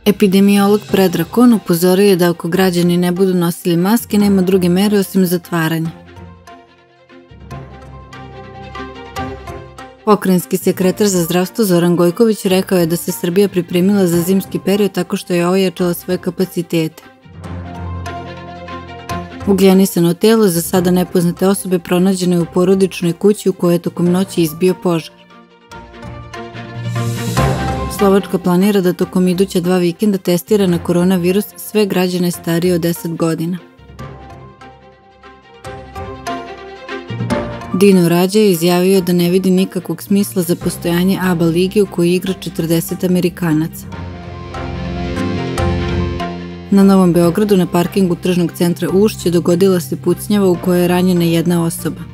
Epidemiolog Predrag Kon upozorio je da ako građani ne budu nosili maske, nema druge mere osim zatvaranja. Pokrajinski sekretar za zdravstvo Zoran Gojković rekao je da se Srbija pripremila za zimski period tako što je ojačala svoje kapacitete. Ugljenisano telo za sada nepoznate osobe pronađeno je u porodičnoj kući u kojoj je tokom noći izbio požar. Slovačka planira da tokom iduća 2 vikenda testira na koronavirus sve građane starije od 10 godina. Dino Radja je izjavio da ne vidi nikakvog smisla za postojanje ABA lige u kojoj igra 40 Amerikanaca. Na Novom Beogradu na parkingu tržnog centra Ušće dogodila se pucnjava u kojoj je ranjena jedna osoba.